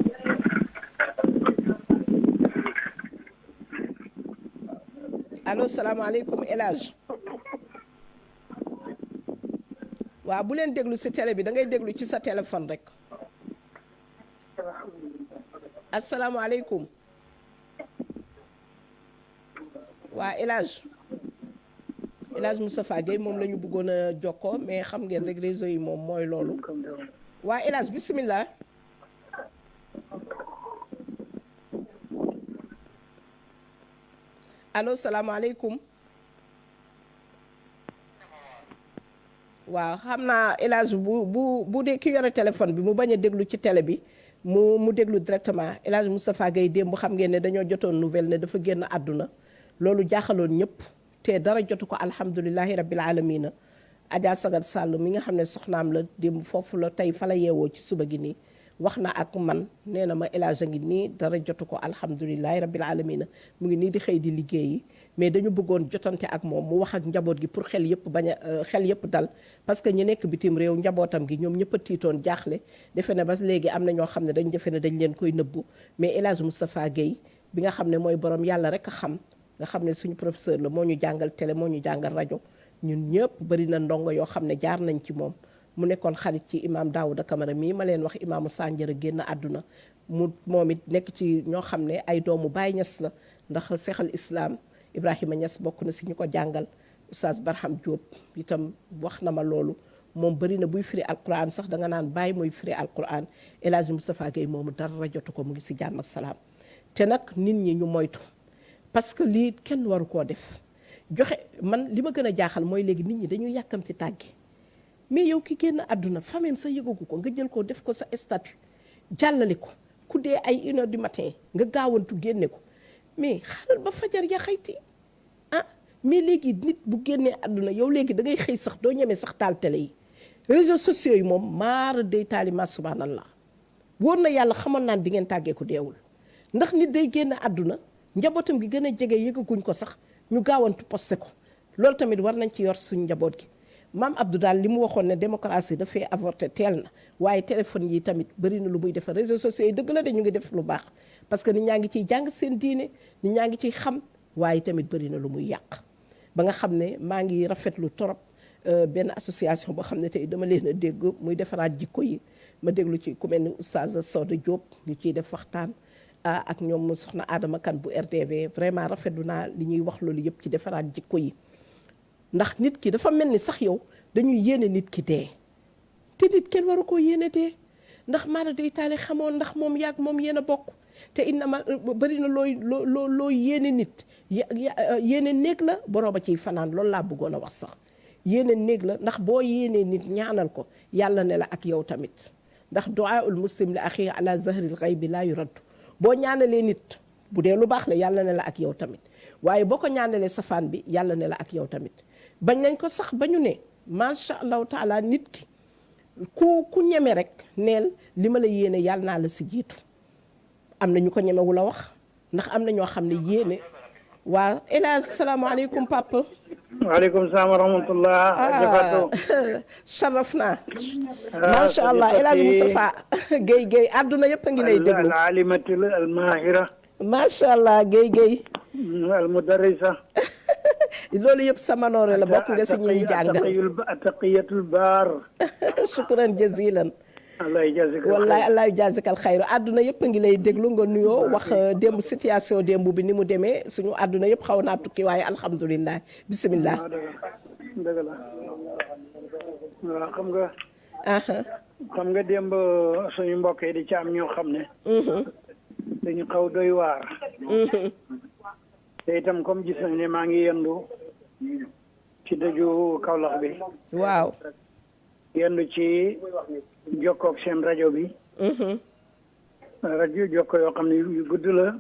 allo salaamaaleykum El Hadj waaw bu leen déglu ci télé bi da ngay déglu ci sa téléphone rek asalaamaaleykum waa El Hadj Moustapha Gueye moom la ñu bëggoon a jokkoo mais xam ngeen rek réseau yi moom mooy loolu waa El Hadj bisimilah. allo salaamaaleykum waaw xam naa El Hadj bu dee ki yore téléphone bi mu bañ a déglu ci télé bi mu déglu directement El Hadj Moustapha Gueye démb xam ngeen ne dañoo jotoon nouvelle ne dafa génn àdduna loolu jaaxaloon ñëpp te dara jotu ko alhamdulilahi rabbil alamina Adja Sagar Sall mi nga xam ne soxnaam la démb foofu la tey fa la yeewoo ci suba gi nii wax na ak man nee na ma El Hadj a ngi nii dara jotu ko alhamdulilahi rabbil alamina mu ngi nii di xëy di liggéeyi mais dañu bëggoon jotante ak moom mu wax ak njaboot gi pour xel yëpp dal parce que ñi nekk bitim réew njabootam gi ñoom ñëpp a tiitoon jaaxle defe ne ba léegi am na ñoo xam ne dañ defe ne dañ leen koy nëbbu mais El Hadj Moustapha Gueye bi nga xam ne mooy borom yàlla rek a xam nga xam ne suñu professeur la moo ñu jàngal télé moo ñu jàngal rajo ñun ñëpp bari na ndongo yoo xam ne jaar nañ ci moom mu nekkoon xarit ci imaam Daouda Camara mii ma leen wax imaamu Sanjara génn àdduna moom it nekk ci ñoo xam ne ay doomu Baay Ñas la ndax Seexal Islam Ibrahima Ñas bokk na si ñu ko jàngal Oustaz Barham Diop itam wax na ma loolu moom bëri na buy firi alquran sax da nga naan bàyyi mooy firi alquran El Hadj Moustapha Gueye moomu dara jotu ko mu ngi si jàmm ak salaam te nag nit ñi ñu moytu parce que lii kenn waru koo def joxe man li ma gën a jaaxal mooy léegi nit ñi dañuy yàkkamti tàggi mais yow ki génn àdduna famille sa yëgagu ko nga jël ko def ko sa statut jàllale ko ku dee ay 1h du matin nga gaawantu génne ko mais xaaral ba fajar ya xayti ah mais léegi nit bu génnee àdduna yow léegi da ngay xëy sax doo ñemee sax taal télé yi réseaux sociaux yi moom maara day taalima subhanallah wóor na yàlla xamoon naan di ngeen tàggee ko deewul ndax nit day génn àdduna njabootam gi gën a jege yëgaguñ ko sax ñu gaawantu posté ko loolu tamit war nañ ci yor suñu njaboot gi maam Abdou daal li mu waxoon ne démocratie dafay avorté teel na waaye téléphone yi tamit bëri na lu muy defar réseaux sociaux yi dëgg la de ñu ngi def lu baax parce que nit ñaa ngi ciy jàng seen diine nit ñaa ngi ciy xam waaye tamit bëri na lu muy yàq ba nga xam ne maa ngi rafetlu torop benn association boo xam ne tey dama leen a dégg muy defaraat jikko yi ma déglu ci ku mel ni Oustaz Soda Diop ñu ciy def waxtaan ak ñoom soxna Adama Kane bu RTV vraiment rafetlu naa li ñuy wax loolu yëpp ci defaraat jikko yi ndax nit ki dafa mel ni sax yow dañuy yéene nit ki dee te nit kenn waru koo yéene dee ndax maara day taali xamoon ndax moom yaag moom yéen a bokk te inna ma bëri na loo yéene nit yéene néeg la borooma ciy fanaan loolu laa bëggoon a wax sax yéene néeg la ndax boo yéenee nit ñaanal ko yàlla ne la ak yow tamit ndax du'aaul muslim li axi ala zahril ghaybi laa yuraddu boo ñaanalee nit bu dee lu baax la yàlla ne la ak yow tamit waaye boo ko ñaanalee safaan bi yàlla ne la ak yow tamit bañ nañ ko sax ba ñu ne macha allahu taala nit ki ku ñeme rek neel li ma la yéene yàlla naa la si jiitu am na ñu ko ñemewu la wax ndax am na ñoo xam ne yéene waa El Hadj salaamaaleykum papa. waaleykum salaam wa rahmatullah. sharaf naa. macha allah El Hadj Moustapha Guèye àdduna yëpp a ngi lay déglu. al alimatul al mahira. macha allah Guèye. al mudarrisa. loolu yëpp sama noore la bokk nga si ñuy jàngal. attaqiyatul baar. shukran jazilan. allah jazikal wallaay allah jazikal xayru àdduna yëpp a ngi lay déglu nga nuyoo wax démb situation démb bi ni mu demee suñu àdduna yëpp xaw naa tukki waaye alhamdulilah bisimilah. dëgg la waaw xam nga. xam nga démb suñu mbokk yi di ci am ñoo xam ne. dañu xaw doy waar. te itam comme gis nañ ne maa ngi yendu ci dëju Kaolack bi. waaw. yendu ci jokkoog seen rajo bi. rajo jokko yoo xam ne yu gudd la.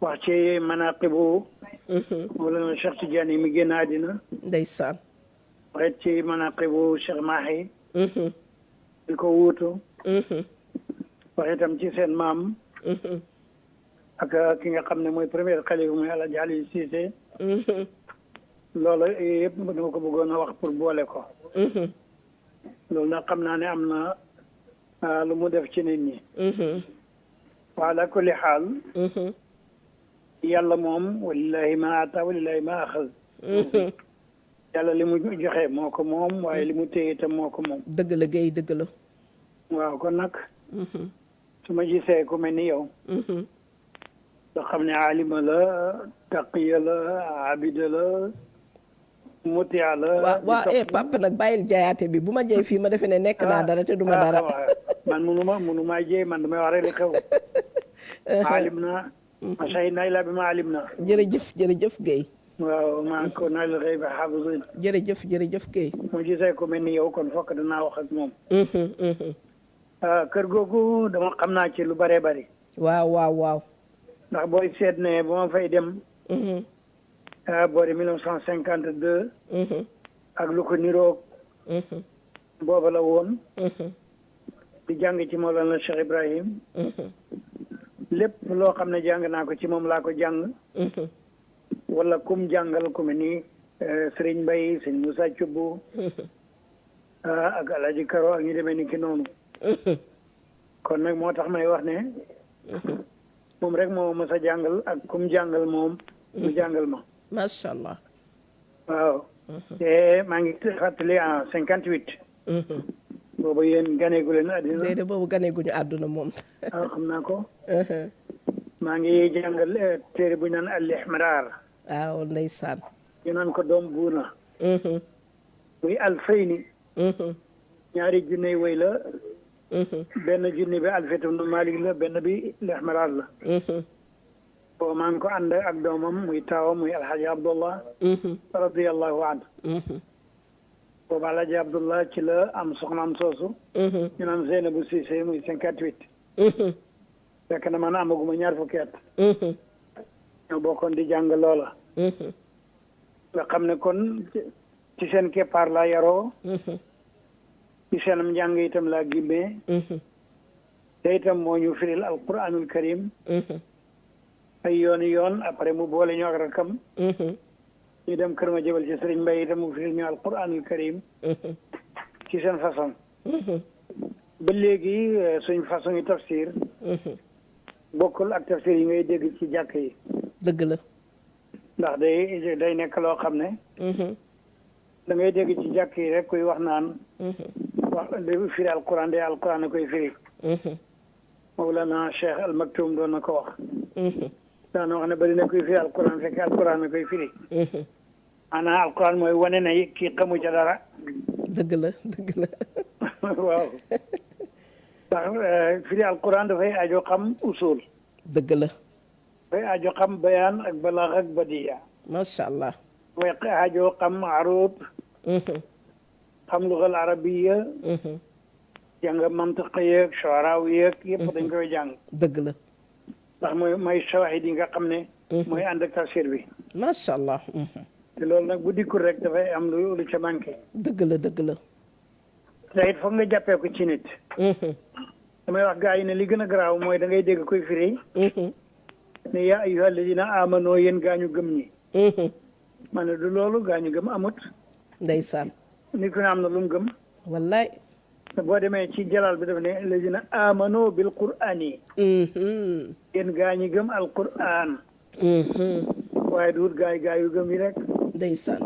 wax ci manaqibu. wala Cheikh Tidiane mi génn àddina. ndeysaan. waxet ci manaqibu Cheikh Mahi. di ko wuutu. wax itam ci seen maam. ak ki nga xam ne mooy premier xalifa muy El Hadj Aliou Cissé. loolu yëpp dama ko bëggoon a wax pour boole ko. loolu nag xam naa ne am na lu mu def ci nit ñi. wa ala kulli xaal. yàlla moom walillahi ma ata walillahi ma axal. yàlla li mu joxe moo ko moom waaye li mu téye itam moo ko moom. dëgg la Guèye dëgg la. waaw kon nag. su ma gisee ku mel ni yow. nga xam ne alima la taqiya la abida la mutia la. waaw papa nag bàyyil jaayaate bi bu ma jëy fii ma defee ne nekk naa dara te duma dara. man munuma jëy man damay wax rek li xew. alim na. macha nay la bi ma alim na. jërëjëf Guèye. waaw maa ko naa la xëy ba xaafis. jërëjëf Guèye. mu gisee ko mel ni yow kon fokk danaa wax ak moom. kër googu dama xam naa ci lu bëree bëri. waaw. ndax booy seet ne ba ma fay dem. boori 1952. ak lu ko niroog. booba la woon. di jàng ci Mawlana Cheikh Ibrahim. lépp loo xam ne jàng naa ko ci moom laa ko jàng. wala kum jàngal ku mel ni Serigne Mbaye Serigne Moussa Thioub. ak El Hadj Karo ak ñu demee ni ki noonu. kon nag moo tax may wax ne. moom rek moo mos a jàngal ak kum jàngal moom mu jàngal ma. macha allah. waaw. te maa ngi fàttali en 58. boobu yéen ganeegu leen àddina. déedéet boobu ganeeguñu àdduna moom. waaw xam naa ko. maa ngi jàngal téere bu ñu naan al-Ihmiraar. waaw ndeysaan. ñu naan ko doom buuna. muy alfayni. ñaari junne woy la. benn junne bi Alfiyatu bnu Maalik la benn bi al-Ihmiraar la. boobu maa ngi ko ànd ak doomam muy taawam muy alhaji Abdullah. radiyallahu anhu. boobu alhaji Abdullah ci la am soxnaam soosu. ñu naan Zeynabu Cissé muy 58. fekk na man amaguma ñaar fukki at. ñoo bokkoon di jàng loola. nga xam ne kon ci seen keppaar laa yaroo. ci seenam njàng itam laa gimmee. te itam moo ñu firil alquranul karim. ay yoon après mu boole ñu ak rakam. ñu dem kër ma jëbal ci sëriñ Mbay itam mu firil ñu alquranul karim. ci seen façon. ba léegi suñ façon yi tafsir. bokkul ak tafsir yi ngay dégg ci jàkk yi. dëgg la. ndax day nekk loo xam ne. da ngay dégg ci jàkk yi rek kuy wax naan. wax de firi alquran de alquran a koy firi. Mawlana Cheikh Al Maktoum doon na ko wax. daana wax ne bari na koy firi alquran fekk alquran a koy firi. maanaam alquran mooy wane ne kii xamu ca dara. dëgg la dëgg la. waaw. ndax firi alquran dafay aajo xam usul. dëgg la. dafay aajo xam bayaan ak balaax ak badiya. macha allah. dafay aajo xam arud. xam lugal arabiya. jàng mantiq yeeg shuaraaw yeeg yëpp dañ koy jàng. dëgg la. ndax mooy shawahid yi nga xam ne. mooy ànd ak tafsir bi. macha allah. te loolu nag bu dikkul rek dafay am lu ca manqué. dëgg la dëgg la. te it foog nga jàppee ko ci nit. damay wax gaa yi ne li gën a garaaw mooy da ngay dégg koy firi. ne yaa ayyuha alladina amanoo yéen gaañu gëm ñi. ma ne du loolu gaañu gëm amut. ndeysaan. nit ku ne am na lu mu gëm. wallaay. te boo demee ci jalal bi dafa ne alladina amanoo bil qur'ani. yéen gaañu gëm al qur'an. waaye du wut gaa yu gëm yi rek. ndeysaan.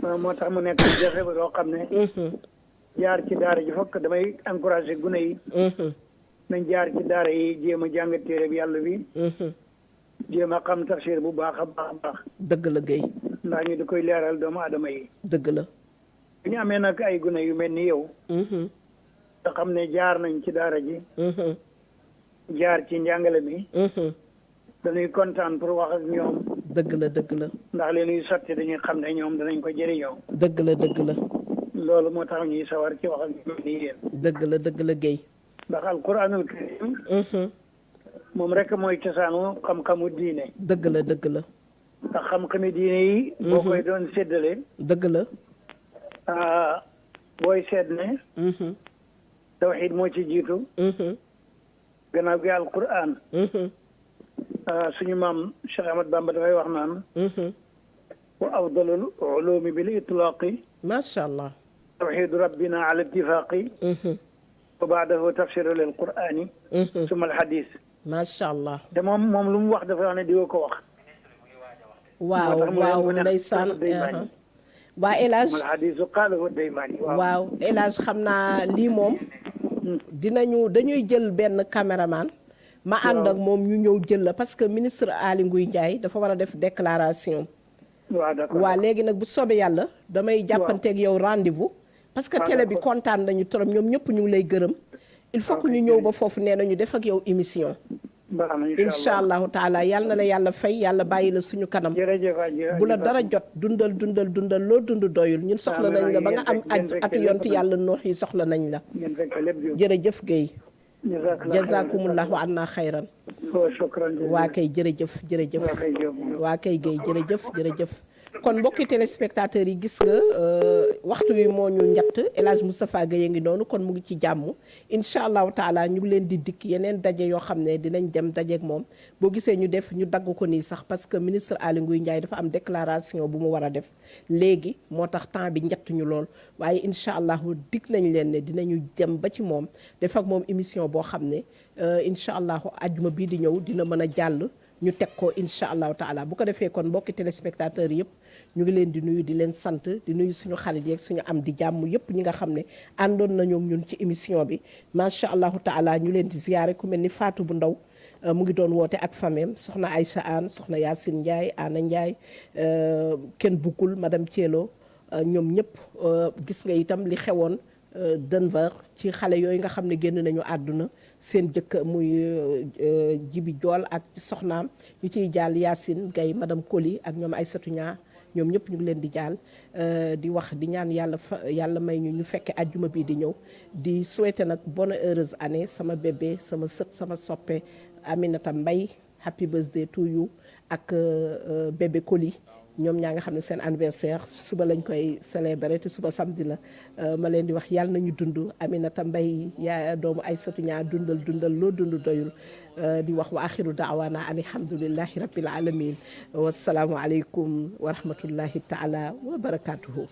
moo tax mu nekk jafe ba loo xam ne. jaar ci daara ji fokk damay encouragé gune yi. nañ jaar ci daara yi jéem a jàng téere bi yàlla bi. jéem a xam tafsir bu baax a baax a baax. dëgg la Guèye. ndax ñu di koy leeral doomu aadama yi. dëgg la. bu ñu amee nag ay gune yu mel ni yow. nga xam ne jaar nañ ci daara ji. jaar ci njàngale mi. dañuy kontaan pour wax ak ñoom. dëgg la dëgg la. ndax leen yu sotti dañuy xam ne ñoom danañ ko jëriñoo. dëgg la dëgg la. loolu moo tax ñuy sawar ci wax ak ñoom nii yéen. dëgg la Guèye. ndax alquranul karim. moom rek mooy cosaanu xam-xamu diine. dëgg la dëgg la. ndax xam-xami diine yi. boo koy doon séddale. dëgg la. booy seet ne. tawxiid moo ci jiitu. gannaaw gi alquran. suñu maam Cheikh Ahmad Bamba dafay wax naan. wa afdalul ulumi bil itlaaqi. macha allah. tawxiidu rabbina ala ittifaaqi. wa baadahu tafsiru lil qur'ani. summa al hadis. macha allah. te moom lu mu wax dafa wax ne di ko wax. waaw ndeysaan. waa El Hadj waaw El Hadj xam naa lii moom. dañuy jël benn caméraman. ma ànd ak moom ñu ñëw jël la parce que ministre Aly Ngouille Ndiaye dafa war a def déclaration. waa léegi nag bu soobee yàlla. damay jàppanteeg yow rendez-vous. parce que télé bi kontaan nañu trop ñoom ñëpp ñu ngi lay gërëm. il faut que ñu ñëw ba foofu nee nañu def ak yow émission. incha allahu taala yal na la yàlla fay yàlla bàyyi la suñu kanam. bu la dara jot dundal loo dund doyul ñun soxla nañ la ba nga am atu yonti yàlla noox yi soxla nañ la. jërëjëf Guèye. jazakumullahu anna xayran. waa kay jërëjëf. waa kay Guèye jërëjëf. kon mbokki téléspectateurs yi gis nga waxtu wi moo ñu njatt El Hadj Moustapha Gueye ngi noonu kon mu ngi ci jàmm incha allahu taala ñu ngi leen di dikk yeneen daje yoo xam ne dinañ dem dajeek moom boo gisee ñu def ñu dagg ko nii sax parce que ministre Aly Ngouille Ndiaye dafa am déclaration bu mu war a def léegi moo tax temps bi njatt ñu lool waaye incha allahu dikk nañ leen ne dinañu dem ba ci moom def ak moom émission boo xam ne incha allahu ajjuma bii di ñëw dina mën a jàll ñu teg ko incha allahu taala bu ko defee kon mbokki téléspectateurs yëpp ñu ngi leen di nuyu di leen sant di nuyu suñu xarit yeeg suñu am di jàmm yëpp ñi nga xam ne àndoon nañoo ñun ci émission bi macha allahu taala ñu leen di ziyaare ku mel ni Fatou bu ndaw mu ngi doon woote ak famem soxna Aïcha Anne soxna Yacine Ndiaye Anna Ndiaye kenn buggul madame Thielo ñoom ñëpp gis nga itam li xewoon Denver ci xale yooyu nga xam ne génn nañu àdduna seen jëkk muy Jibi Jool ak soxnaam ñu ciy jaal Yacine Gaye madame Koli ak ñoom Aïssatou Nia ñoom ñëpp ñu ngi leen di jaal di wax di ñaan yàlla may ñu fekke ajjuma bii di ñëw di souhaiter nag bonne heureuse année sama bébé sama sët sama soppe Aminata Mbaye happy birthday to you ak bébé Koli ñoom ñaa nga xam ne seen anniversaire suba lañ koy célébrer te suba samedi la ma leen di wax yàlla nañu dund Aminata Mbaye yaa doomu Aïssatou ñaa dundal loo dund doyul di wax wa axiru daawaana an alhamdulillahi rabbil alamin wassalaamu aleykum wa rahmatullahi taala wa barakatuhu